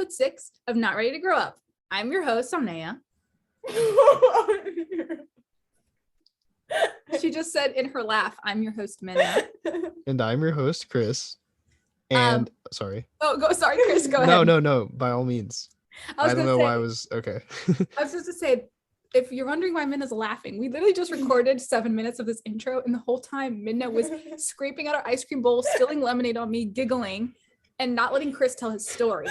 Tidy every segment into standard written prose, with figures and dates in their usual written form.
episode 6 of Not Ready to Grow Up. I'm your host, omnia. She just said in her laugh, I'm your host, Menna. And I'm your host, Chris. And sorry. Sorry, Chris, go ahead. No, by all means. I don't know why I was okay. I was supposed to say, if you're wondering why Minna's laughing, we literally just recorded 7 minutes of this intro, and the whole time Minna was scraping out our ice cream bowl, spilling lemonade on me, giggling, and not letting Chris tell his story.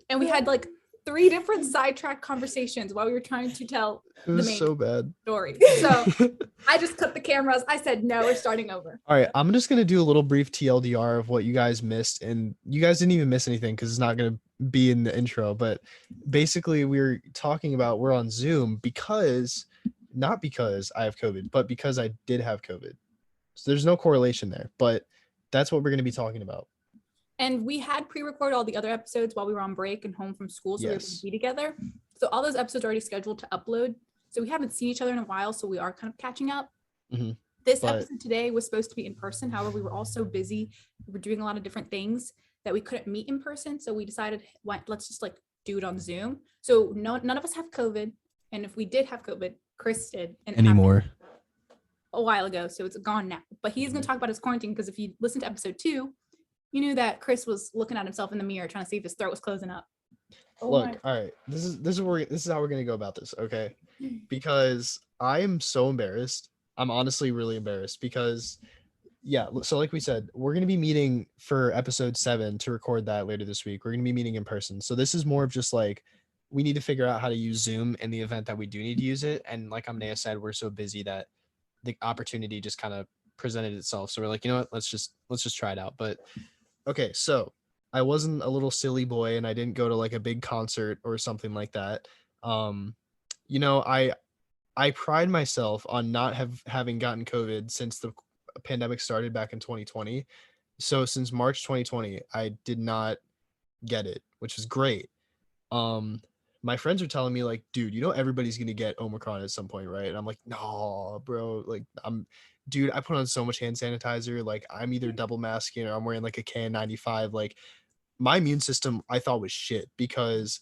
And we had like 3 different sidetrack conversations while we were trying to tell the main so bad story. So I just cut the cameras. I said, no, we're starting over. All right, I'm just gonna do a little brief TLDR of what you guys missed, and you guys didn't even miss anything because it's not gonna be in the intro. But basically, we're talking about we're on Zoom not because I have COVID, but because I did have COVID. So there's no correlation there, but that's what we're gonna be talking about. And we had pre-recorded all the other episodes while we were on break and home from school, so we were able to be together. So all those episodes are already scheduled to upload. So we haven't seen each other in a while, so we are kind of catching up. Mm-hmm. This episode today was supposed to be in person. However, we were all so busy. We were doing a lot of different things that we couldn't meet in person. So we decided, let's just like do it on Zoom. So none of us have COVID. And if we did have COVID, Chris did. And anymore. A while ago. So it's gone now. But he's going to talk about his quarantine because if you listen to episode 2, you knew that Chris was looking at himself in the mirror trying to see if his throat was closing up. Look, all right. This is how we're gonna go about this, okay? Because I am so embarrassed. I'm honestly really embarrassed because, so like we said, we're gonna be meeting for episode 7 to record that later this week. We're gonna be meeting in person. So this is more of just like we need to figure out how to use Zoom in the event that we do need to use it. And like Amnea said, we're so busy that the opportunity just kind of presented itself. So we're like, you know what? Let's just try it out. But okay, so I wasn't a little silly boy and I didn't go to like a big concert or something like that. I pride myself on not having gotten COVID since the pandemic started back in 2020. So since March 2020, I did not get it, which is great. My friends are telling me like, dude, everybody's going to get Omicron at some point, right? And I'm like, no, bro, like I put on so much hand sanitizer. Like I'm either double masking or I'm wearing like a KN95. Like my immune system I thought was shit because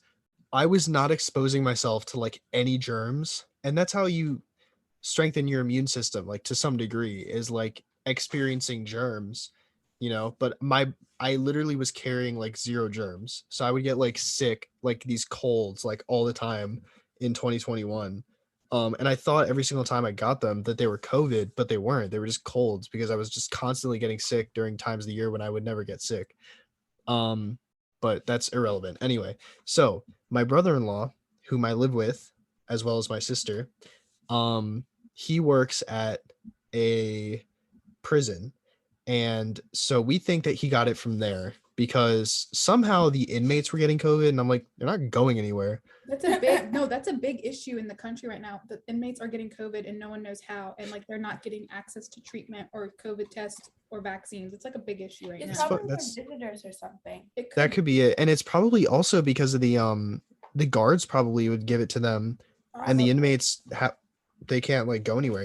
I was not exposing myself to like any germs. And that's how you strengthen your immune system, like to some degree, is like experiencing germs, but I literally was carrying like 0 germs. So I would get like sick, like these colds, like all the time in 2021. And I thought every single time I got them that they were COVID, but they weren't. They were just colds because I was just constantly getting sick during times of the year when I would never get sick. But that's irrelevant. Anyway, so my brother-in-law, whom I live with, as well as my sister, he works at a prison. And so we think that he got it from there because somehow the inmates were getting COVID. And I'm like, they're not going anywhere. That's a big issue in the country right now. The inmates are getting COVID and no one knows how. And like, they're not getting access to treatment or COVID tests or vaccines. It's like a big issue right now. It's probably visitors or something. That could be it. And it's probably also because of the guards probably would give it to them. And the inmates they can't like go anywhere,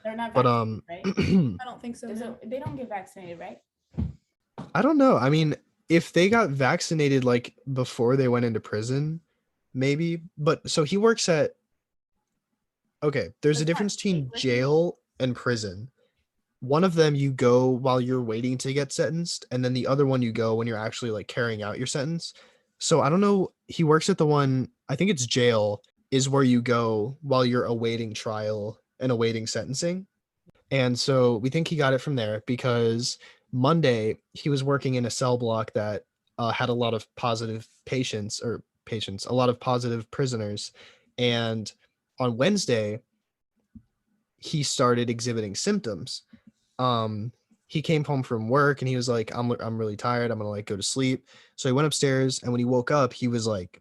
They're not vaccinated, right? I don't think so. They don't get vaccinated, right? I don't know. I mean, if they got vaccinated like before they went into prison, maybe. But so he works at there's a difference between jail and prison. One of them you go while you're waiting to get sentenced, and then the other one you go when you're actually like carrying out your sentence. So I don't know. He works at the one, I think it's jail, is where you go while you're awaiting trial and awaiting sentencing. And so we think he got it from there because Monday he was working in a cell block that had a lot of positive a lot of positive prisoners. And on Wednesday, he started exhibiting symptoms. He came home from work and he was like, I'm really tired. I'm going to like go to sleep. So he went upstairs, and when he woke up, he was like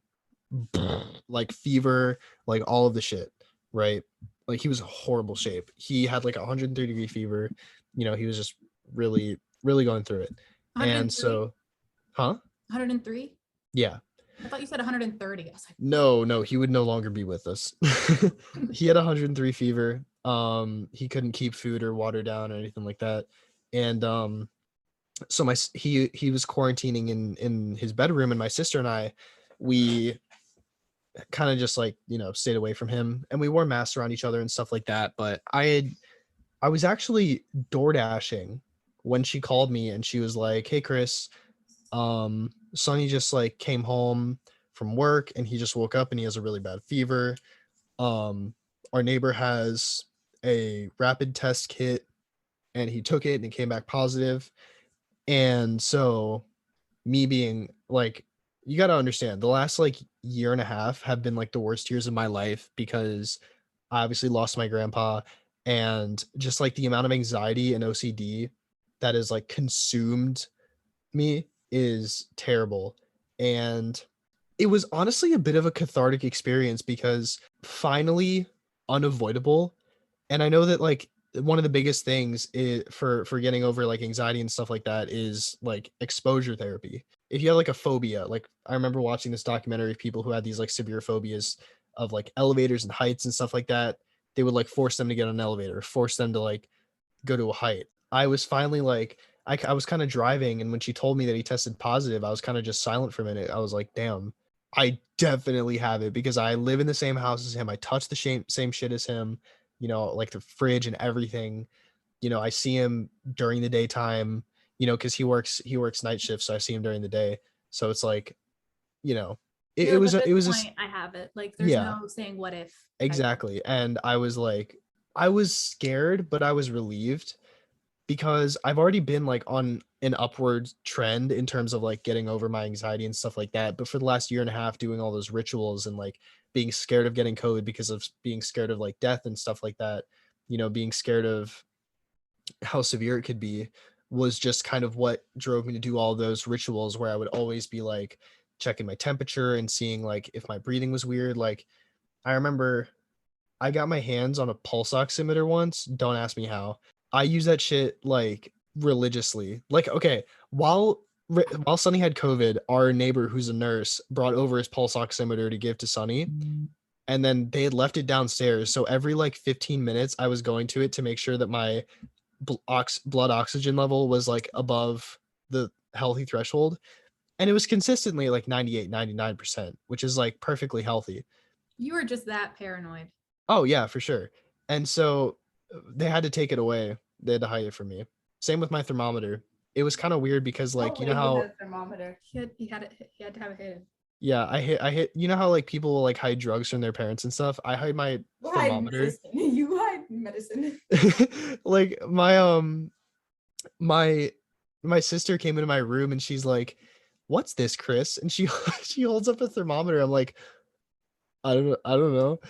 fever, like all of the shit, right? Like he was in horrible shape. He had like 103-degree fever. He was just really, really going through it. 103? And so, 103? Yeah. I thought you said 130. I was like, no, he would no longer be with us. He had 103 fever. He couldn't keep food or water down or anything like that. And so he was quarantining in his bedroom, and my sister and I we kind of just like, stayed away from him, and we wore masks around each other and stuff like that. But I was actually door dashing when she called me, and she was like, "Hey Chris, Sonny just like came home from work and he just woke up and he has a really bad fever. Our neighbor has a rapid test kit and he took it and it came back positive." And so me being like, you got to understand, the last like year and a half have been like the worst years of my life, because I obviously lost my grandpa, and just like the amount of anxiety and OCD that is like consumed me is terrible. And it was honestly a bit of a cathartic experience, because finally unavoidable. And I know that like one of the biggest things for getting over like anxiety and stuff like that is like exposure therapy. If you have like a phobia, like I remember watching this documentary of people who had these like severe phobias of like elevators and heights and stuff like that, they would like force them to get on an elevator, force them to like go to a height. I was finally like, I was kind of driving, and when she told me that he tested positive, I was kind of just silent for a minute. I was like, damn, I definitely have it, because I live in the same house as him. I touch the same shit as him, like the fridge and everything. I see him during the daytime, because he works night shifts, so I see him during the day. So it's like, it You're was like, at it was this just point, I have it. Like, there's yeah, no saying what if. exactly. And I was like, I was scared, but I was relieved, because I've already been like on an upward trend in terms of like getting over my anxiety and stuff like that. But for the last year and a half, doing all those rituals and like being scared of getting COVID because of being scared of like death and stuff like that, being scared of how severe it could be, was just kind of what drove me to do all those rituals, where I would always be like checking my temperature and seeing like if my breathing was weird. Like I remember I got my hands on a pulse oximeter once. Don't ask me how. I use that shit like religiously. Like, okay, while Sonny had COVID, our neighbor who's a nurse brought over his pulse oximeter to give to Sonny, and then they had left it downstairs. So every like 15 minutes, I was going to it to make sure that my blood oxygen level was like above the healthy threshold, and it was consistently like 98, 99%, which is like perfectly healthy. You were just that paranoid. Oh yeah, for sure. And so they had to take it away. They had to hide it from me. Same with my thermometer. It was kind of weird because like, how thermometer. He had to have it hidden. yeah, I hit how like people will like hide drugs from their parents and stuff. I hide my thermometer. You hide medicine. Like my my sister came into my room and she's like, "What's this, Chris?" And she she holds up a thermometer. I'm like, I don't know.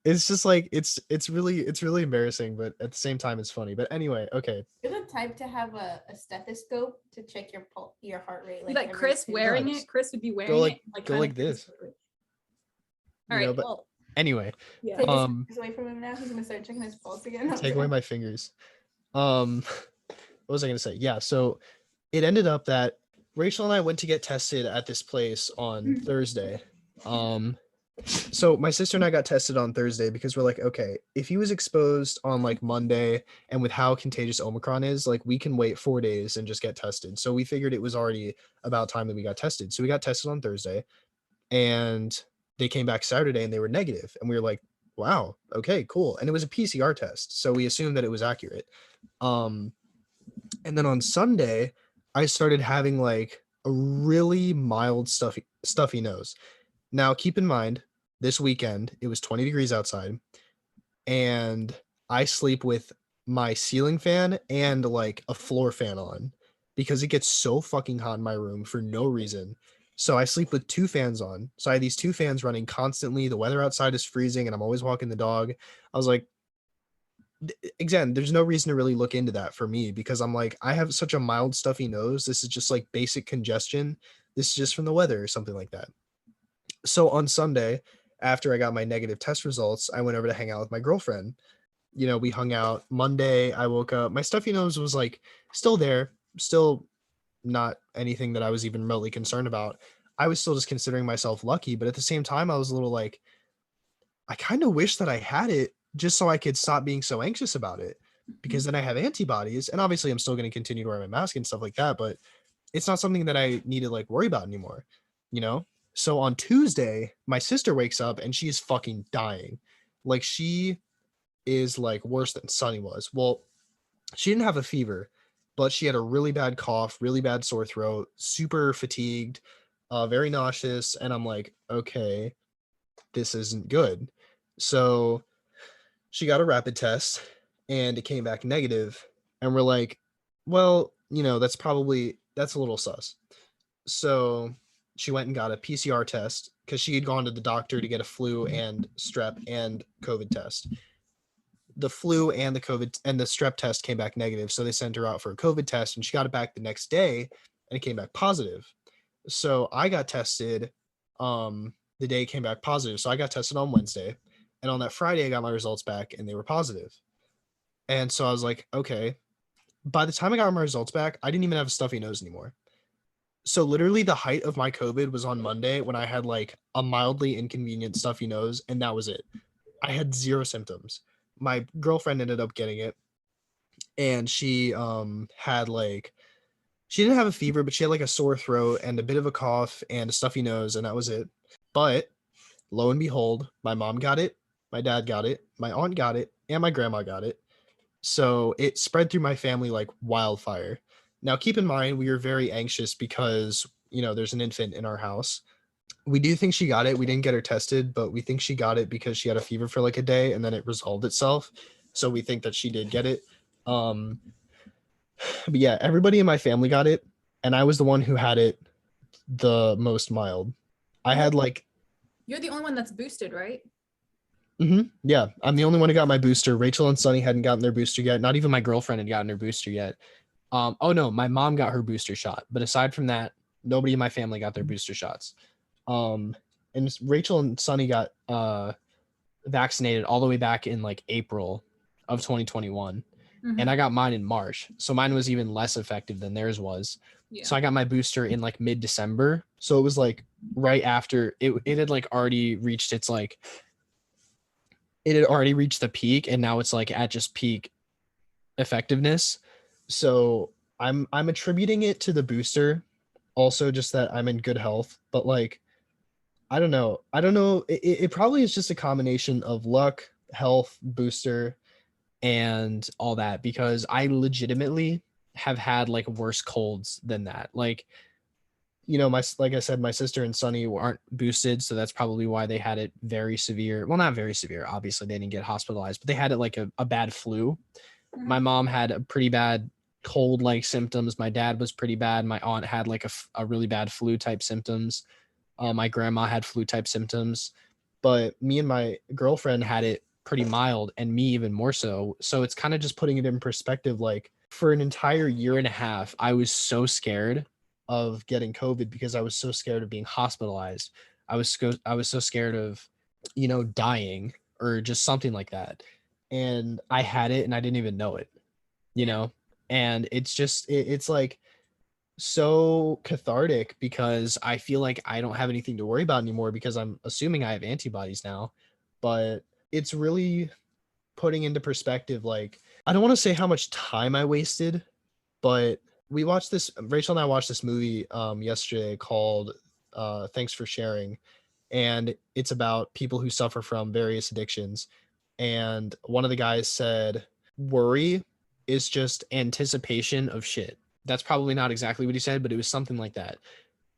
It's just like it's really embarrassing, but at the same time it's funny. But anyway, okay. You're the type to have a stethoscope to check your heart rate. Like Chris wearing it. Chris would be wearing it. Go like this. All right. But well, anyway, yeah. Take his fingers away from him now. He's gonna start checking his pulse again. Take away my fingers. What was I gonna say? Yeah. So it ended up that Rachel and I went to get tested at this place on Thursday. So my sister and I got tested on Thursday because we're like, okay, if he was exposed on like Monday, and with how contagious Omicron is, like we can wait 4 days and just get tested. So we figured it was already about time that we got tested. So we got tested on Thursday, and they came back Saturday and they were negative. And we were like, wow, okay, cool. And it was a PCR test, so we assumed that it was accurate. And then on Sunday, I started having like a really mild stuffy nose. Now, keep in mind, this weekend, it was 20 degrees outside, and I sleep with my ceiling fan and like a floor fan on because it gets so fucking hot in my room for no reason. So I sleep with two fans on. So I had these two fans running constantly. The weather outside is freezing and I'm always walking the dog. I was like, again, there's no reason to really look into that for me, because I'm like, I have such a mild stuffy nose. This is just like basic congestion. This is just from the weather or something like that. So on Sunday, after I got my negative test results, I went over to hang out with my girlfriend. We hung out. Monday, I woke up. My stuffy nose was like still there, still not anything that I was even remotely concerned about. I was still just considering myself lucky, but at the same time, I was a little like, I kind of wish that I had it just so I could stop being so anxious about it, because then I have antibodies, and obviously I'm still going to continue to wear my mask and stuff like that, but it's not something that I need to like worry about anymore, So on Tuesday, my sister wakes up and she's fucking dying. Like she is like worse than Sunny was. Well, she didn't have a fever, but she had a really bad cough, really bad sore throat, super fatigued, very nauseous. And I'm like, okay, this isn't good. So she got a rapid test and it came back negative. And we're like, well, that's a little sus. So she went and got a PCR test because she had gone to the doctor to get a flu and strep and COVID test. The flu and the COVID and the strep test came back negative. So they sent her out for a COVID test and she got it back the next day and it came back positive. So I got tested the day it came back positive. So I got tested on Wednesday. And on that Friday, I got my results back and they were positive. And so I was like, okay. By the time I got my results back, I didn't even have a stuffy nose anymore. So literally the height of my COVID was on Monday when I had like a mildly inconvenient stuffy nose, and that was it. I had zero symptoms. My girlfriend ended up getting it, and she had like, she didn't have a fever, but she had like a sore throat and a bit of a cough and a stuffy nose, and that was it. But lo and behold, my mom got it, my dad got it, my aunt got it, and my grandma got it. So it spread through my family like wildfire. Now, keep in mind, we were very anxious because, there's an infant in our house. We do think she got it. We didn't get her tested, but we think she got it because she had a fever for like a day and then it resolved itself. So we think that she did get it. But yeah, everybody in my family got it. And I was the one who had it the most mild. I had like... You're the only one that's boosted, right? Yeah, I'm the only one who got my booster. Rachel and Sunny hadn't gotten their booster yet. Not even my girlfriend had gotten her booster yet. Oh no, my mom got her booster shot. But aside from that, nobody in my family got their booster shots. And Rachel and Sunny got vaccinated all the way back in like April of 2021. And I got mine in March. So mine was even less effective than theirs was. Yeah. So I got my booster in like mid-December. So it was like right after it had like already reached its like... It had already reached the peak and now it's like at just peak effectiveness. So I'm attributing it to the booster, also just that I'm in good health, but like, I don't know. It probably is just a combination of luck, health, booster, and all that, because I legitimately have had like worse colds than that. Like, like I said, my sister and Sunny aren't boosted, so that's probably why they had it very severe. Well, not very severe. Obviously, they didn't get hospitalized, but they had it like a bad flu. My mom had a pretty bad cold-like symptoms. My dad was pretty bad. My aunt had like a really bad flu-type symptoms. My grandma had flu-type symptoms. But me and my girlfriend had it pretty mild, and me even more so. So it's kind of just putting it in perspective. Like, for an entire year and a half, I was so scared of getting COVID because I was so scared of being hospitalized. I was so scared of, dying or just something like that. And I had it and I didn't even know it, and it's just, it's like so cathartic because I feel like I don't have anything to worry about anymore because I'm assuming I have antibodies now. But it's really putting into perspective, like, I don't want to say how much time I wasted, but Rachel and I watched this movie yesterday called Thanks for Sharing. And it's about people who suffer from various addictions. And one of the guys said, worry is just anticipation of shit. That's probably not exactly what he said, but it was something like that.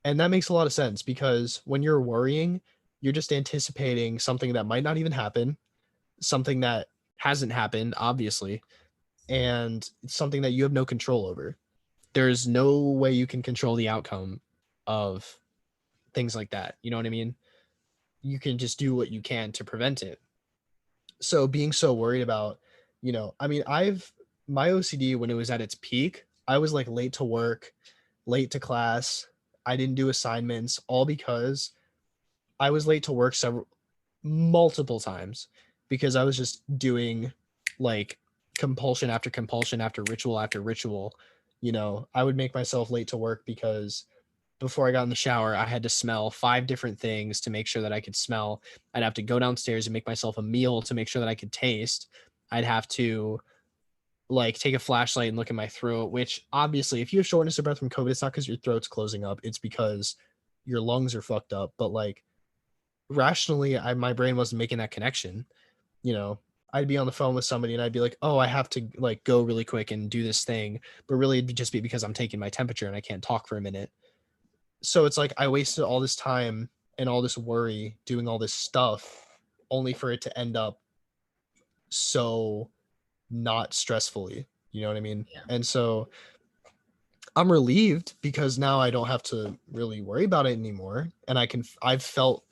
And that makes a lot of sense because when you're worrying, you're just anticipating something that might not even happen, something that hasn't happened, obviously, and something that you have no control over. There's no way you can control the outcome of things like that. You know what I mean? You can just do what you can to prevent it. So being so worried about, my OCD, when it was at its peak, I was like late to work, late to class. I didn't do assignments, all because I was late to work multiple times because I was just doing like compulsion after compulsion after ritual after ritual. I would make myself late to work because before I got in the shower, I had to smell 5 different things to make sure that I could smell. I'd have to go downstairs and make myself a meal to make sure that I could taste. I'd have to like take a flashlight and look at my throat, which obviously if you have shortness of breath from COVID, it's not because your throat's closing up. It's because your lungs are fucked up, but like rationally, my brain wasn't making that connection. You know, I'd be on the phone with somebody and I'd be like, oh, I have to like go really quick and do this thing, but really it'd just be because I'm taking my temperature and I can't talk for a minute. So it's like I wasted all this time and all this worry doing all this stuff only for it to end up so not stressfully. You know what I mean? Yeah. And so I'm relieved because now I don't have to really worry about it anymore. And I've felt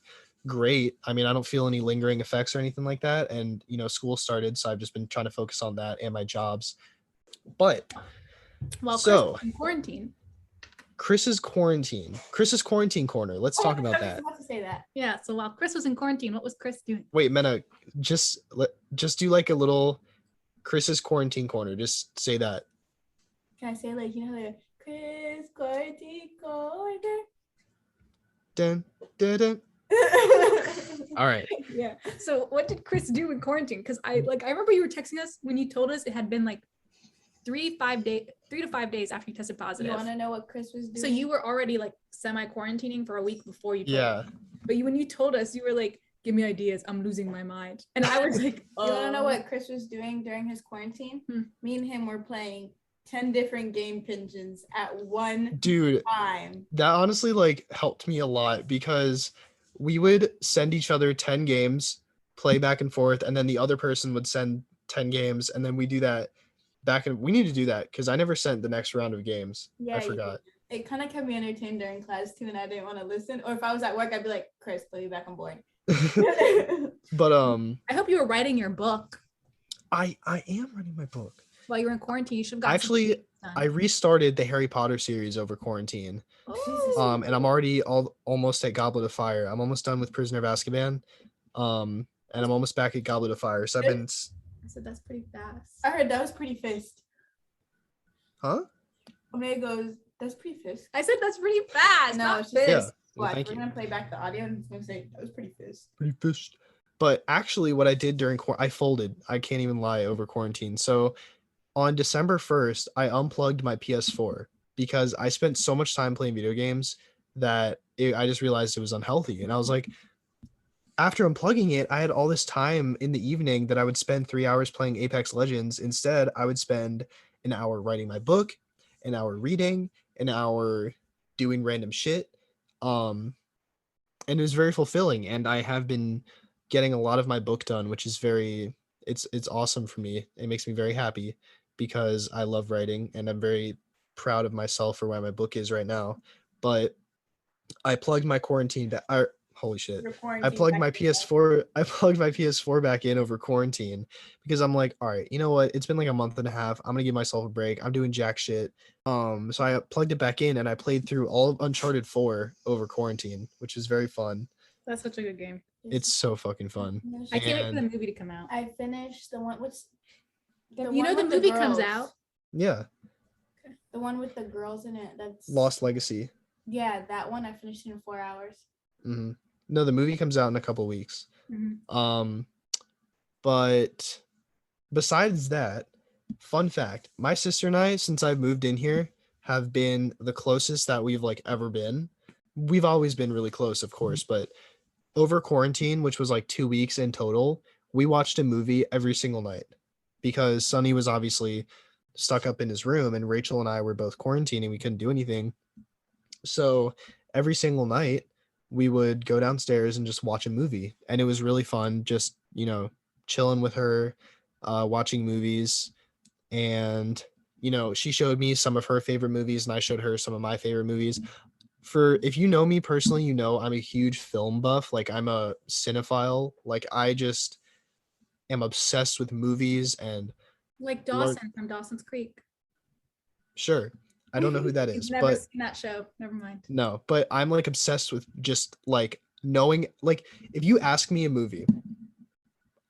great. I mean, I don't feel any lingering effects or anything like that. And, you know, school started. So I've just been trying to focus on that and my jobs. But Well, so Chris is in quarantine. Chris's quarantine corner. Let's talk about I was that. about to say that. Yeah. So while Chris was in quarantine, what was Chris doing? Wait, Menna, just do like a little Chris's quarantine corner. Just say that. Can I say like, you know, like Chris quarantine corner? Dun, dun, dun. All right. Yeah. So what did Chris do in quarantine? Because I remember you were texting us when you told us it had been like 3 to 5 days after you tested positive. You want to know what Chris was doing? So you were already like semi-quarantining for a week before you told Yeah. me. But when you told us, you were like, give me ideas. I'm losing my mind. And I was like, You want to know what Chris was doing during his quarantine? Hmm. Me and him were playing 10 different game pigeons at one Dude, time. that honestly like helped me a lot because we would send each other 10 games, play back and forth, and then the other person would send 10 games, and then we do that back. And we need to do that because I never sent the next round of games. Yeah, I forgot. It kind of kept me entertained during class too, and I didn't want to listen. Or if I was at work, I'd be like, Chris, play me back, I'm bored. But I hope you were writing your book I am writing my book. while you were in quarantine. You should have got Actually, I restarted the Harry Potter series over quarantine. Oh. And I'm already almost at Goblet of Fire. I'm almost done with Prisoner of Azkaban. And I'm almost back at Goblet of Fire. So I've been. I said that's pretty fast. I heard that was pretty fast. Huh? Omega goes, that's pretty fast. I said that's pretty fast. No, not it's just- fist. Yeah. Well, Watch, thank we're you. gonna play back the audio and it's gonna say that was pretty fast. Pretty fished. But actually, what I did during I folded. I can't even lie over quarantine. So on December 1st, I unplugged my PS4 because I spent so much time playing video games that I just realized it was unhealthy. And I was like, after unplugging it, I had all this time in the evening that I would spend 3 hours playing Apex Legends. Instead, I would spend an hour writing my book, an hour reading, an hour doing random shit. And it was very fulfilling. And I have been getting a lot of my book done, which is it's awesome for me. It makes me very happy because I love writing and I'm very proud of myself for where my book is right now. But I plugged my quarantine back. Holy shit. I plugged my PS4 back in over quarantine because I'm like, all right, you know what? It's been like a month and a half. I'm gonna give myself a break. I'm doing jack shit. So I plugged it back in and I played through all of Uncharted 4 over quarantine, which is very fun. That's such a good game. It's so fucking fun. I can't wait for the And- movie to come out. I finished the one. What's the You know one the with movie comes girls. out. Yeah, The one with the girls in it. That's Lost Legacy. Yeah, that one I finished in 4 hours. hmm No, the movie comes out in a couple weeks. Mhm. But besides that, fun fact, my sister and I, since I've moved in here, have been the closest that we've like ever been. We've always been really close, of course, but over quarantine, which was like 2 weeks in total, we watched a movie every single night because Sonny was obviously stuck up in his room and Rachel and I were both quarantining. We couldn't do anything. So every single night we would go downstairs and just watch a movie. And it was really fun, just, you know, chilling with her, watching movies. And, you know, she showed me some of her favorite movies and I showed her some of my favorite movies. If you know me personally, you know I'm a huge film buff. Like I'm a cinephile. Like I just am obsessed with movies and Like Dawson from Dawson's Creek. sure. I don't know who that You've is, never but seen that show. Never mind. no, but I'm like obsessed with just like knowing, like if you ask me a movie,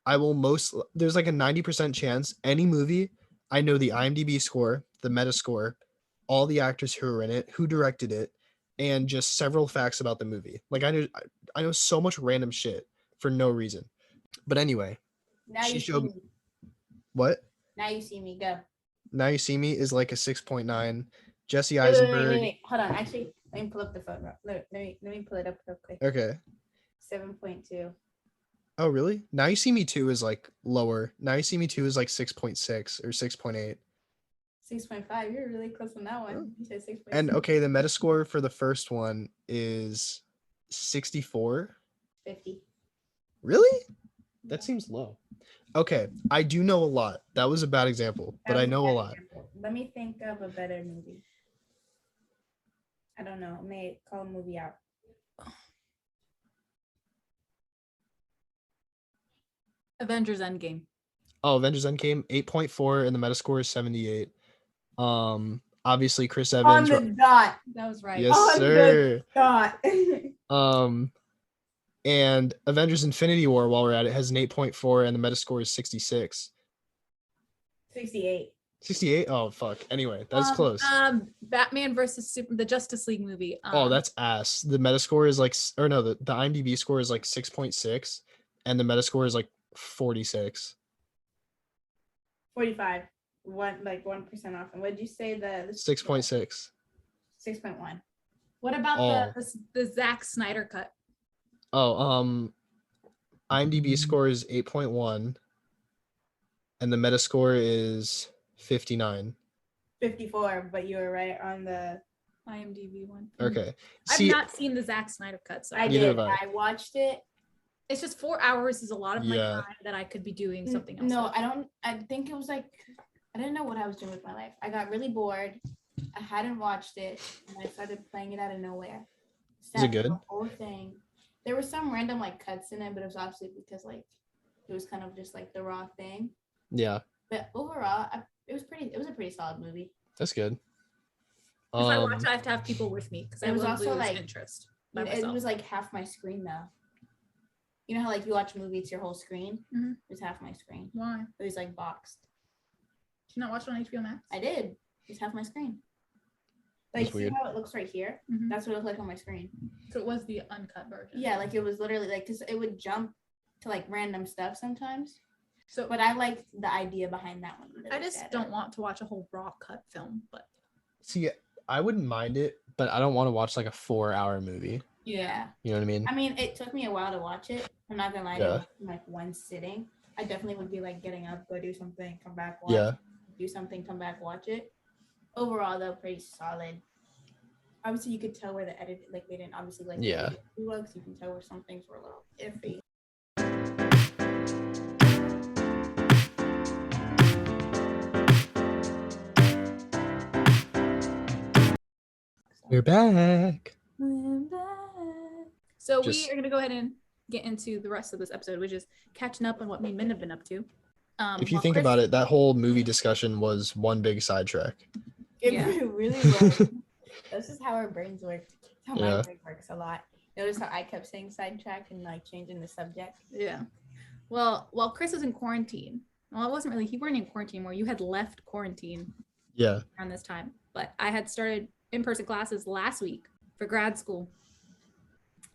there's like a 90% chance any movie, I know the IMDb score, the meta score, all the actors who are in it, who directed it, and just several facts about the movie. Like I know so much random shit for no reason. But anyway, Now She you showed- see me. what? Now you see me. Go. Now You See Me is like a 6.9. Jesse Wait, Eisenberg. Hold on. Actually, Let me pull up the phone. Let me pull it up real quick. Okay. 7.2. Oh, really? Now You See Me 2 is like lower. Now You See Me 2 is like 6.6 or 6.8. 6.5. You're really close on that one. You said 6.6. And okay, the Metascore for the first one is 64. 50. Really? Yeah. That seems low. Okay, I do know a lot. That was a bad example, but That I was know a bad lot. example. Let me think of a better movie. I don't know. May call a movie out. Avengers End Game. Oh, Avengers End Game 8.4 and the Metascore is 78. Obviously Chris Evans. On the dot. That was right. Yes, On sir. Dot. And Avengers Infinity War, while we're at it, has an 8.4 and the Metascore is 66. 68. 68? Oh, fuck. Anyway, that's close. Batman versus the Justice League movie. Oh, that's ass. The Metascore is like, or no, the IMDb score is like 6.6 and the Metascore is like 46. 45. 1% off. And what did you say? The 6.6. 6.1. What about the Zack Snyder cut? Oh, IMDb score is 8.1 and the Metascore is 59. 54, but you were right on the IMDb one. Okay. I've not seen the Zack Snyder cut, so I Neither did. have I. I watched it. it's just 4 hours is a lot of my Yeah. time that I could be doing something else. No, with. I think it was like, I didn't know what I was doing with my life. I got really bored. I hadn't watched it, and I started playing it out of nowhere. Is it good? The whole thing. There were some random like cuts in it, but it was obviously because like it was kind of just like the raw thing. Yeah. But overall, it was a pretty solid movie. That's good. If I watch, I have to have people with me because I was will also lose like interest. It was like half my screen though. You know how like you watch a movie, it's your whole screen. Mhm. It was half my screen. Why? It was like boxed. Did you not watch it on HBO Max? I did. It's half my screen. That's Like, see weird. how it looks right here? Mhm. That's what it looked like on my screen. So it was the uncut version. Yeah, like it was literally like, because it would jump to like random stuff sometimes. So, But I liked the idea behind that one. I just don't want to watch a whole raw cut film. But See, I wouldn't mind it, but I don't want to watch like a 4-hour movie. Yeah. You know what I mean? I mean, it took me a while to watch it. I'm not gonna lie, Yeah. in like one sitting. I definitely would be like getting up, go do something, come back, watch. Yeah. Do something, come back, watch it. Overall, though, pretty solid. Obviously, you could tell where the edit, like they didn't obviously like. Yeah. Because you can tell where some things were a little iffy. We're back. So Just- we are gonna go ahead and get into the rest of this episode, which is catching up on what me and Min have been up to. If you while think Chris- about it, that whole movie discussion was one big sidetrack. It Yeah. really was. That's just how our brains work. That's how Yeah. my brain works a lot. Notice how I kept saying sidetrack and like changing the subject. Yeah. Well, while Chris was in quarantine, well, it wasn't really. You weren't in quarantine, where you had left quarantine Yeah. around this time. But I had started in-person classes last week for grad school.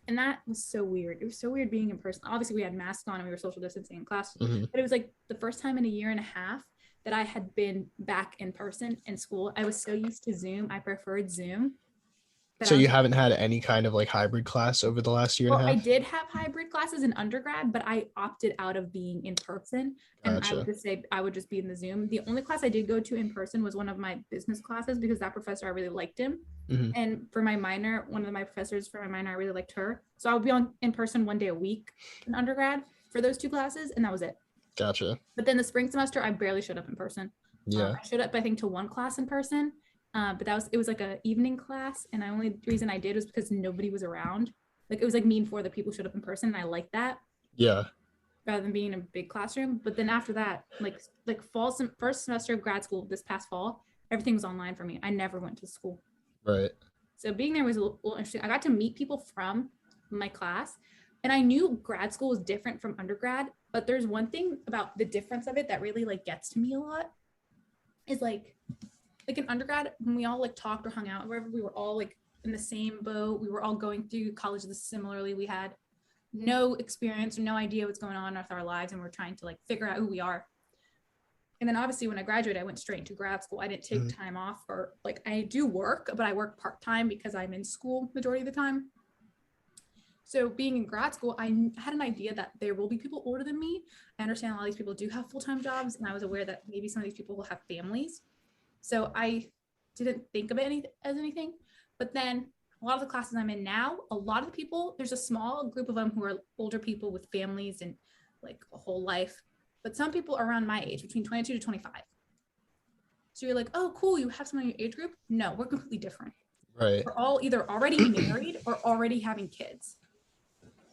And that was so weird. It was so weird being in person. Obviously, we had masks on and we were social distancing in class. Mhm. But it was like the first time in a year and a half that I had been back in person in school. I was so used to Zoom. I preferred Zoom. But So I was you haven't had any kind of like hybrid class over the last year and Well, a I half? did have hybrid classes in undergrad, but I opted out of being in person. And I Gotcha. would just say I would just be in the Zoom. The only class I did go to in person was one of my business classes because that professor, I really liked him. Mhm. And for my minor, one of my professors for my minor, I really liked her. So I would be on in person one day a week in undergrad for those two classes, and that was it. Gotcha. But then the spring semester, I barely showed up in person. Yeah. I showed up, I think, to one class in person. But it was like an evening class, and the only reason I did was because nobody was around. Like it was like me and 4 other people showed up in person, and I liked that Yeah. rather than being in a big classroom. But then after that, like first semester of grad school this past fall, everything was online for me. I never went to school, Right. so being there was a little interesting. I got to meet people from my class, and I knew grad school was different from undergrad. But there's one thing about the difference of it that really like gets to me a lot, is like in undergrad, when we all like talked or hung out, wherever, we were all like in the same boat. We were all going through college similarly. We had no experience or no idea what's going on with our lives, and we're trying to like figure out who we are. And then obviously when I graduated, I went straight into grad school. I didn't take time off, or like I do work, but I work part-time because I'm in school majority of the time. So being in grad school, I had an idea that there will be people older than me. I understand a lot of these people do have full-time jobs, and I was aware that maybe some of these people will have families. So I didn't think of it as anything. But then a lot of the classes I'm in now, a lot of the people, there's a small group of them who are older people with families and like a whole life. But some people are around my age, between 22 to 25. So you're like, oh, cool, you have someone in your age group? No, we're completely different. Right. We're all either already married or already having kids.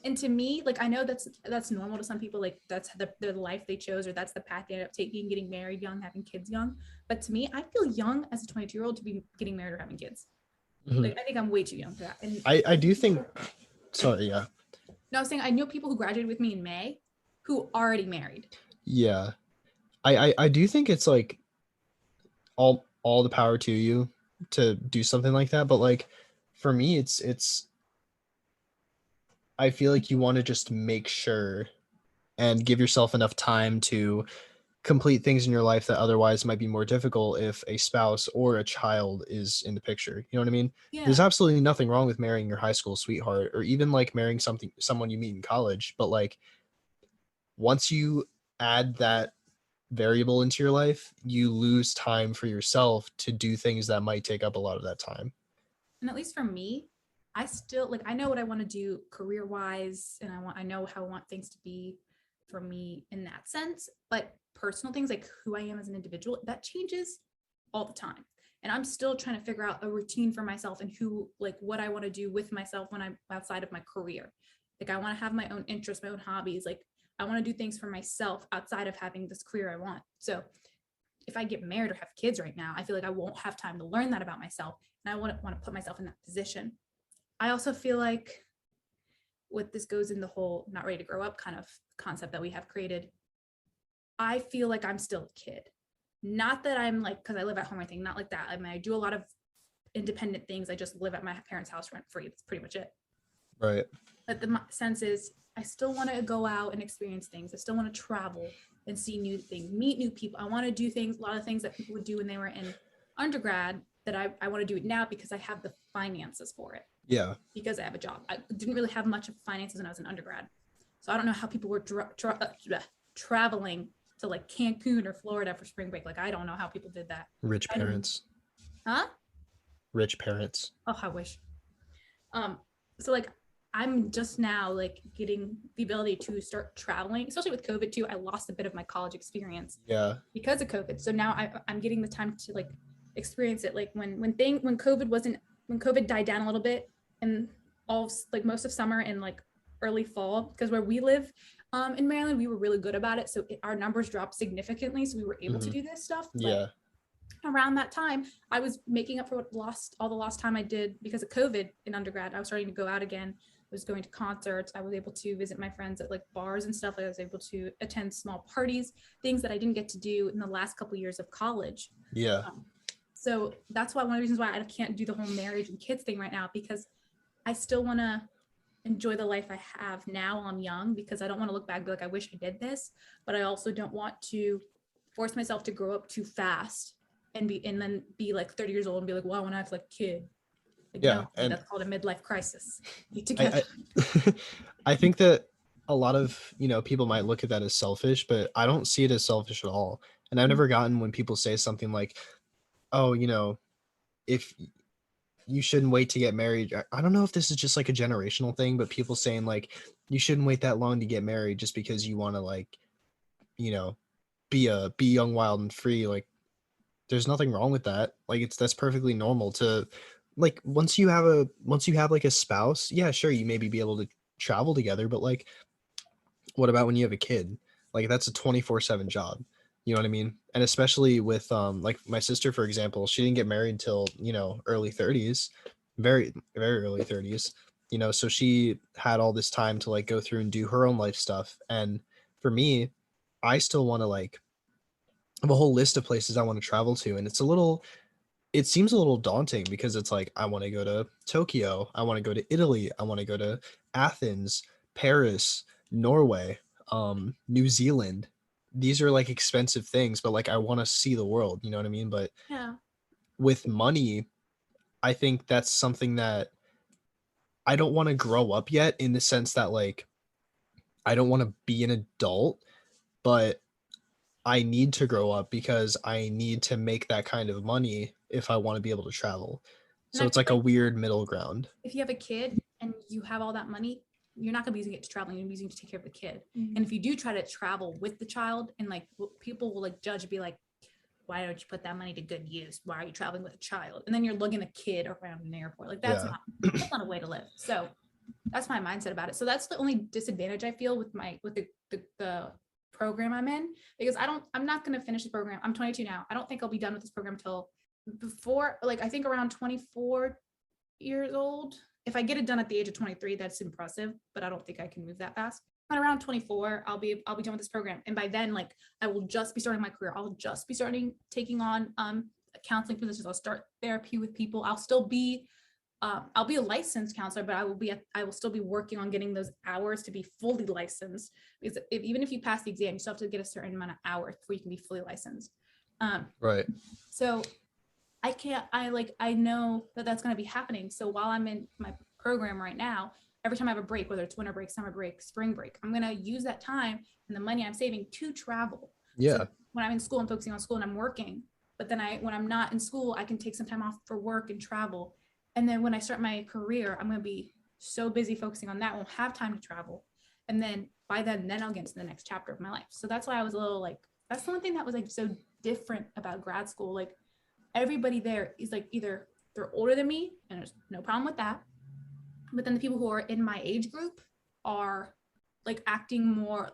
And to me, like, I know that's normal to some people, like that's the life they chose, or that's the path they ended up taking, getting married young, having kids young. But to me, I feel young as a 22-year-old to be getting married or having kids. Like, I think I'm way too young for that. And I do think, sorry, yeah. No, I was saying I know people who graduated with me in May who already married. Yeah. I do think it's like all the power to you to do something like that. But like for me, it's I feel like you want to just make sure and give yourself enough time to complete things in your life that otherwise might be more difficult if a spouse or a child is in the picture. You know what I mean? Yeah. There's absolutely nothing wrong with marrying your high school sweetheart, or even like marrying someone you meet in college. But like once you add that variable into your life, you lose time for yourself to do things that might take up a lot of that time. And at least for me, I still like, I know what I want to do career wise, and I know how I want things to be for me in that sense. But personal things like who I am as an individual, that changes all the time. And I'm still trying to figure out a routine for myself and what I want to do with myself when I'm outside of my career. Like, I want to have my own interests, my own hobbies. Like, I want to do things for myself outside of having this career I want. So if I get married or have kids right now, I feel like I won't have time to learn that about myself. And I want to put myself in that position. I also feel like what this goes in the whole not ready to grow up kind of concept that we have created. I feel like I'm still a kid. Not that I'm like, because I live at home or anything, not like that. I mean, I do a lot of independent things. I just live at my parents' house rent free. That's pretty much it. Right. But the sense is, I still want to go out and experience things. I still want to travel and see new things, meet new people. I want to do things, a lot of things that people would do when they were in undergrad that I want to do it now because I have the finances for it. Yeah. Because I have a job. I didn't really have much of finances when I was an undergrad. So I don't know how people were traveling to like Cancun or Florida for spring break. Like, I don't know how people did that. Rich parents. Huh? Rich parents. Oh, I wish. So like, I'm just now like getting the ability to start traveling, especially with COVID too. I lost a bit of my college experience. Yeah. Because of COVID. So now I'm getting the time to like experience it. Like when COVID died down a little bit, and all like most of summer and like early fall, because where we live in Maryland, we were really good about it. So our numbers dropped significantly. So we were able to do this stuff. But yeah. Around that time, I was making up for all the lost time I did because of COVID in undergrad. I was starting to go out again. I was going to concerts. I was able to visit my friends at like bars and stuff. I was able to attend small parties, things that I didn't get to do in the last couple of years of college. Yeah. So that's why one of the reasons why I can't do the whole marriage and kids thing right now, because I still want to enjoy the life I have now while I'm young, because I don't want to look back and be like, I wish I did this, but I also don't want to force myself to grow up too fast and then be like 30 years old and be like, well, I want to act like a kid. Like, yeah. No, and that's called a midlife crisis. I think that a lot of, people might look at that as selfish, but I don't see it as selfish at all. And I've never gotten when people say something like, oh, if you shouldn't wait to get married. I don't know if this is just like a generational thing, but people saying like, you shouldn't wait that long to get married just because you want to like, be young, wild and free. Like, there's nothing wrong with that. Like, that's perfectly normal to like, once you have like a spouse, yeah, sure, you maybe be able to travel together, but like, what about when you have a kid? Like, that's a 24/7 job. You know what I mean? And especially with like my sister, for example, she didn't get married till, early 30s, very, very early 30s, so she had all this time to like go through and do her own life stuff. And for me, I still want to like have a whole list of places I want to travel to. And it seems a little daunting because it's like, I want to go to Tokyo. I want to go to Italy. I want to go to Athens, Paris, Norway, New Zealand, these are like expensive things, but like I want to see the world, you know what I mean? But Yeah. with money, I think that's something that I don't want to grow up yet, in the sense that like I don't want to be an adult, but I need to grow up because I need to make that kind of money if I want to be able to travel. And So I it's feel like a weird middle ground. if you have a kid and you have all that money, you're not going to be using it to travel. You're using it to take care of the kid. And if you do try to travel with the child, and like people will like judge and be like, why don't you put that money to good use? Why are you traveling with a child? And then you're lugging a kid around an airport. Like that's not a way to live. So that's my mindset about it. So that's the only disadvantage I feel with the program I'm in, because I'm not going to finish the program. I'm 22 now. I don't think I'll be done with this program till before, like, I think around 24 years old. If I get it done at the age of 23, that's impressive, but I don't think I can move that fast. But around 24, I'll be done with this program. And by then, like, I will just be starting my career. I'll just be taking on counseling positions. I'll start therapy with people. I'll be a licensed counselor, but I will still be working on getting those hours to be fully licensed, because even if you pass the exam, you still have to get a certain amount of hours before you can be fully licensed. Right. So I know that that's going to be happening. So while I'm in my program right now, every time I have a break, whether it's winter break, summer break, spring break, I'm going to use that time and the money I'm saving to travel. Yeah. So when I'm in school, I'm focusing on school and I'm working, but then when I'm not in school, I can take some time off for work and travel. And then when I start my career, I'm going to be so busy focusing on that, I won't have time to travel. And then by then I'll get into the next chapter of my life. So that's why I was a little like, that's the one thing that was like so different about grad school. Like, everybody there is like either they're older than me, and there's no problem with that, but then the people who are in my age group are like acting more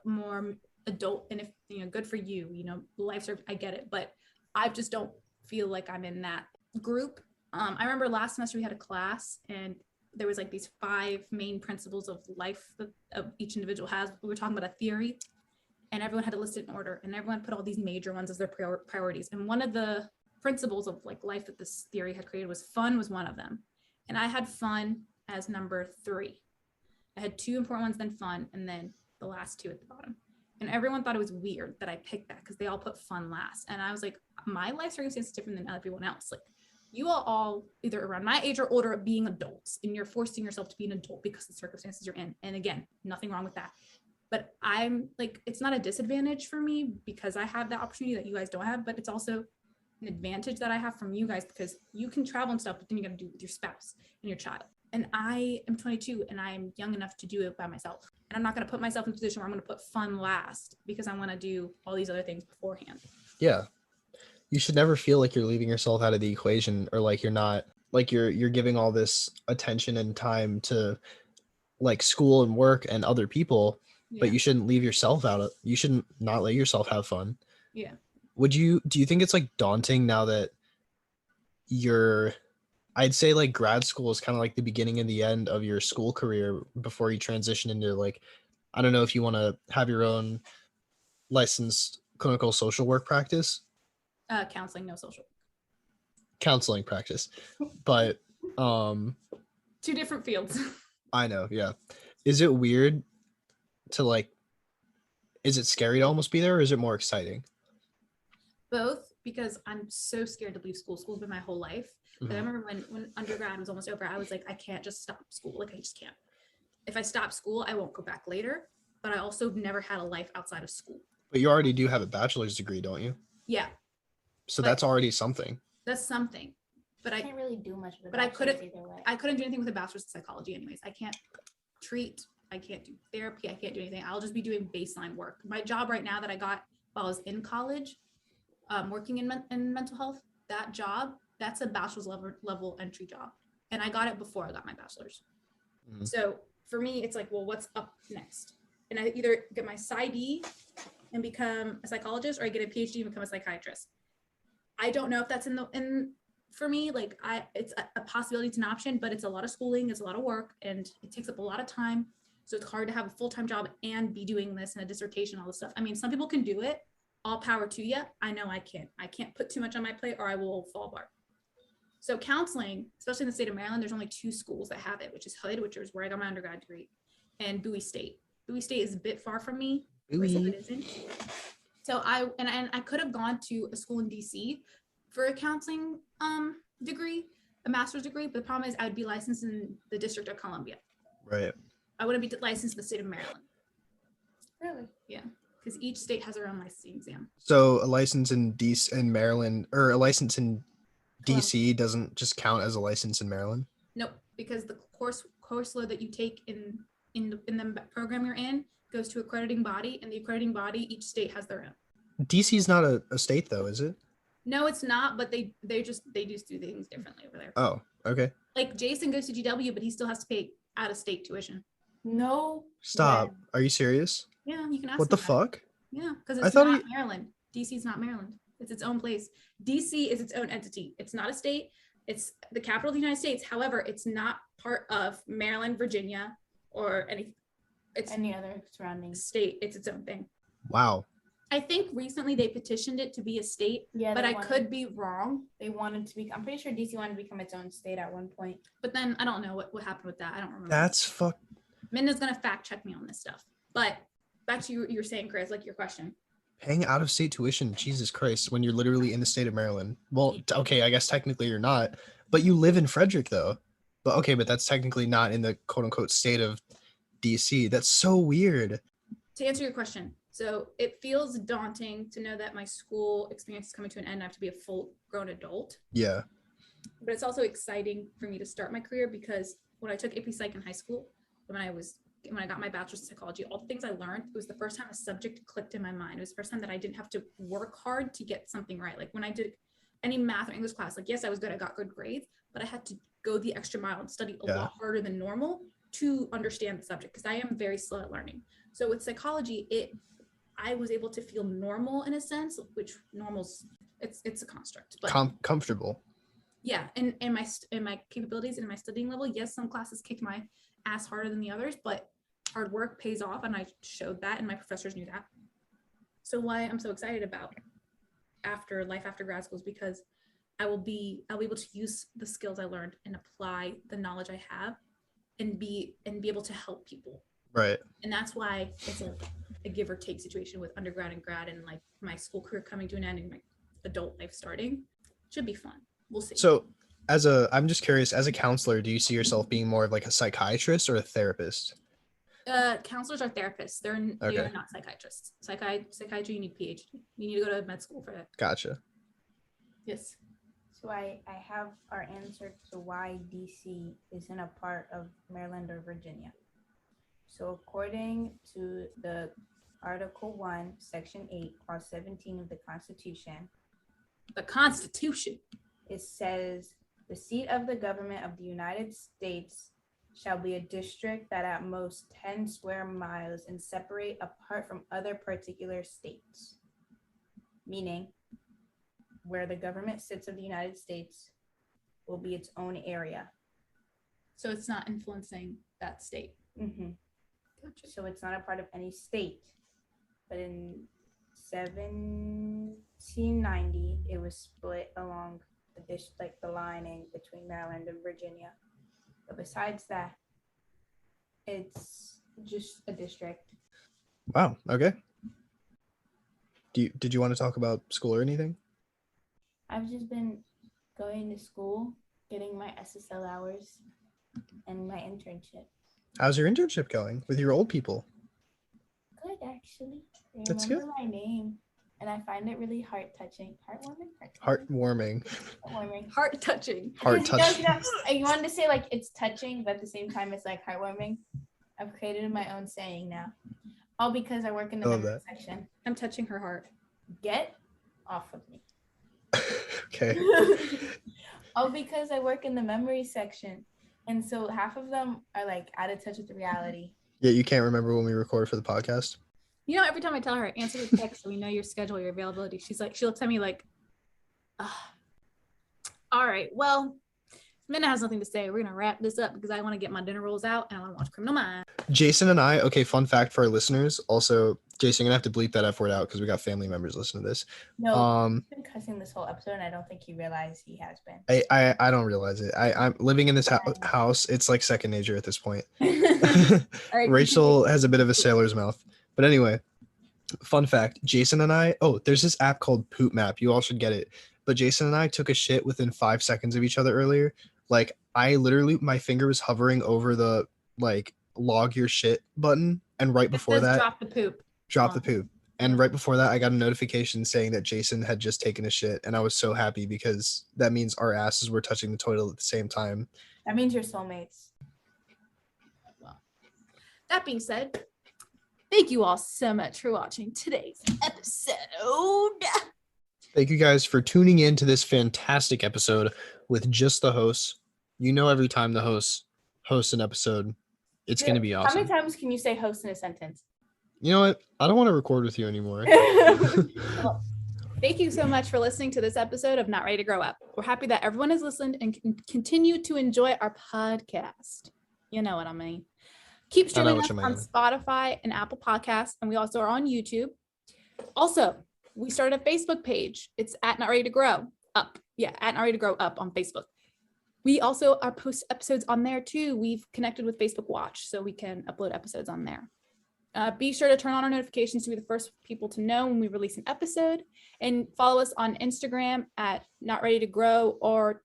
adult. And if good for you, life served, I get it, but I just don't feel like I'm in that group. I remember last semester we had a class and there was like these 5 main principles of life that each individual has. We were talking about a theory, and everyone had to list it in order, and everyone put all these major ones as their priorities. And one of the principles of like life that this theory had created was fun was one of them. And I had fun as number 3. I had 2 important ones, then fun, and then the last 2 at the bottom. And everyone thought it was weird that I picked that because they all put fun last. And I was like, my life circumstance is different than everyone else. Like, you are all either around my age or older being adults, and you're forcing yourself to be an adult because of the circumstances you're in. And again, nothing wrong with that. But I'm like, it's not a disadvantage for me because I have the opportunity that you guys don't have, but it's also an advantage that I have from you guys because you can travel and stuff, but then you got to do it with your spouse and your child. And I am 22 and I'm young enough to do it by myself. And I'm not going to put myself in a position where I'm going to put fun last because I want to do all these other things beforehand. Yeah. You should never feel like you're leaving yourself out of the equation, or like you're not, like you're giving all this attention and time to like school and work and other people, but you shouldn't leave yourself out of, you shouldn't not let yourself have fun. Yeah. Do you think it's like daunting now that I'd say like grad school is kind of like the beginning and the end of your school career before you transition into like, I don't know if you want to have your own licensed clinical social work practice. Counseling, no social. Counseling practice. But 2 different fields. I know, yeah. Is it weird to like, is it scary to almost be there, or is it more exciting? Both, because I'm so scared to leave school. School's been my whole life. But I remember when undergrad was almost over, I was like, I can't just stop school. Like, I just can't. If I stop school, I won't go back later. But I also never had a life outside of school. But you already do have a bachelor's degree, don't you? Yeah. So that's already something. That's something. But I can't really do much with it. But I couldn't do anything with a bachelor's in psychology anyways. I can't treat, I can't do therapy, I can't do anything. I'll just be doing baseline work. My job right now that I got while I was in college, working in mental health, that job, that's a bachelor's level entry job. And I got it before I got my bachelor's. Mm-hmm. So for me, it's like, well, what's up next? And I either get my PsyD and become a psychologist, or I get a PhD and become a psychiatrist. I don't know if that's for me, like it's a possibility, it's an option, but it's a lot of schooling, it's a lot of work, and it takes up a lot of time. So it's hard to have a full-time job and be doing this and a dissertation, all this stuff. I mean, some people can do it, all power to you. I know I can't put too much on my plate or I will fall apart. So counseling, especially in the state of Maryland, there's only 2 schools that have it, which is Hood, which is where I got my undergrad degree, and Bowie State. Bowie State is a bit far from me. It isn't. So I could have gone to a school in DC for a counseling degree, a master's degree, but the problem is I would be licensed in the District of Columbia. Right. I wouldn't be licensed in the state of Maryland. Really? Yeah, because each state has their own licensing exam. So a license in DC in Maryland, or a license in DC doesn't just count as a license in Maryland? Nope, because the course load that you take in the program you're in goes to accrediting body, and the accrediting body, each state has their own. DC is not a state though, is it? No, it's not, but they just do things differently over there. Oh, okay. Like Jason goes to GW, but he still has to pay out of state tuition. No. Stop. way. Are you serious? Yeah, you can ask. What the him that. fuck? Yeah, because I it's thought not Maryland. DC is not Maryland. It's its own place. DC is its own entity. It's not a state. It's the capital of the United States. However, it's not part of Maryland, Virginia, or any other surrounding state. It's its own thing. Wow. I think recently they petitioned it to be a state, Yeah, but I could be wrong. They wanted to be. I'm pretty sure DC wanted to become its own state at one point. But then I don't know what happened with that. I don't remember. That's fuck. Minna's gonna fact check me on this stuff. But back to you were saying, Chris, like your question. Paying out of state tuition, Jesus Christ, when you're literally in the state of Maryland. Well, okay, I guess technically you're not, but you live in Frederick though. But okay, but that's technically not in the quote unquote state of DC. That's so weird. To answer your question, so it feels daunting to know that my school experience is coming to an end and I have to be a full grown adult. Yeah. But it's also exciting for me to start my career because when I took ep.6 in high school, when I got my bachelor's in psychology, all the things I learned, it was the first time a subject clicked in my mind. It was the first time that I didn't have to work hard to get something right. Like when I did any math or English class, like yes, I was good, I got good grades, but I had to go the extra mile and study a lot harder than normal to understand the subject because I am very slow at learning. So with psychology, I was able to feel normal in a sense, which it's a construct, but comfortable. Yeah, and my capabilities and my studying level, yes, some classes kicked my ass harder than the others, but hard work pays off, and I showed that, and my professors knew that. So why I'm so excited about after grad school is because I'll be able to use the skills I learned and apply the knowledge I have, and be able to help people. Right. And that's why it's a give or take situation with undergrad and grad, and like my school career coming to an end and my adult life starting. Should be fun. We'll see. So I'm just curious, as a counselor, do you see yourself being more of like a psychiatrist or a therapist? Counselors are therapists. They are not psychiatrists. Psychiatry, you need PhD. You need to go to med school for that. Gotcha. Yes. So I have our answer to why DC isn't a part of Maryland or Virginia. So according to the Article 1, Section 8, Clause 17 of the Constitution. The Constitution. It says, the seat of the government of the United States shall be a district that at most 10 square miles and separate apart from other particular states. Meaning, where the government sits of the United States will be its own area. So it's not influencing that state. Mm-hmm. Gotcha. So it's not a part of any state. But in 1790, it was split along the lining between Maryland and Virginia. But besides that, it's just a district. Wow. Okay. Did you want to talk about school or anything? I've just been going to school, getting my SSL hours, and my internship. How's your internship going with your old people? Good, actually. They That's good. remember my name, and I find it really heartwarming. Heartwarming. Heart-touching. You wanted to say like it's touching, but at the same time it's like heartwarming. I've created my own saying now. All because I work in the memory section. I'm touching her heart. Get off of me. Okay. All because I work in the memory section. And so half of them are like out of touch with the reality. Yeah, you can't remember when we recorded for the podcast? You know, every time I tell her, answer the text so we know your schedule, your availability, she looks at me like, all right, well, Minna has nothing to say. We're going to wrap this up because I want to get my dinner rolls out and I want to watch Criminal Minds. Jason and I, okay, fun fact for our listeners. Also, Jason, you're going to have to bleep that F word out because we got family members listening to this. No, he's been cussing this whole episode and I don't think he realized he has been. I don't realize it. I'm living in this house. It's like second nature at this point. Right. Rachel has a bit of a sailor's mouth. But anyway, Fun fact, Jason and I, there's this app called Poop Map. You all should get it. But Jason and I took a shit within 5 seconds of each other earlier. Like, I literally, my finger was hovering over the, like, log your shit button. And right before that, drop the poop. drop the poop. And right before that, I got a notification saying that Jason had just taken a shit. And I was so happy because that means our asses were touching the toilet at the same time. That means you're soulmates. Well, that being said, thank you all so much for watching today's episode. Thank you guys for tuning in to this fantastic episode with just the hosts. You know, every time the hosts host an episode, it's going to be awesome. How many times can you say host in a sentence? You know what? I don't want to record with you anymore. Well, thank you so much for listening to this episode of Not Ready to Grow Up. We're happy that everyone has listened and can continue to enjoy our podcast. You know what I mean. Keep streaming us on Spotify and Apple Podcasts, and we also are on YouTube. Also, we started a Facebook page. It's at Not Ready to Grow Up. Yeah, at Not Ready to Grow Up on Facebook. We also are post episodes on there too. We've connected with Facebook Watch, so we can upload episodes on there. Be sure to turn on our notifications to be the first people to know when we release an episode, and follow us on Instagram at Not Ready to Grow or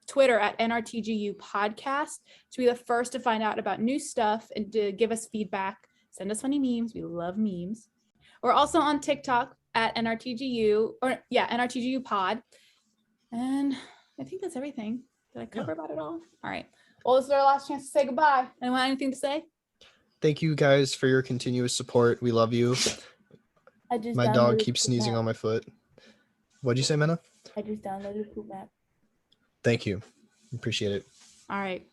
Twitter at NRTGU Podcast to be the first to find out about new stuff and to give us feedback. Send us funny memes. We love memes. We're also on TikTok at NRTGU NRTGU Pod. And I think that's everything. Did I cover about it all? All right. Well, this is our last chance to say goodbye. Anyone have anything to say? Thank you guys for your continuous support. We love you. My dog keeps sneezing on my foot. What'd you say, Menna? I just downloaded Poop Map. Thank you. Appreciate it. All right.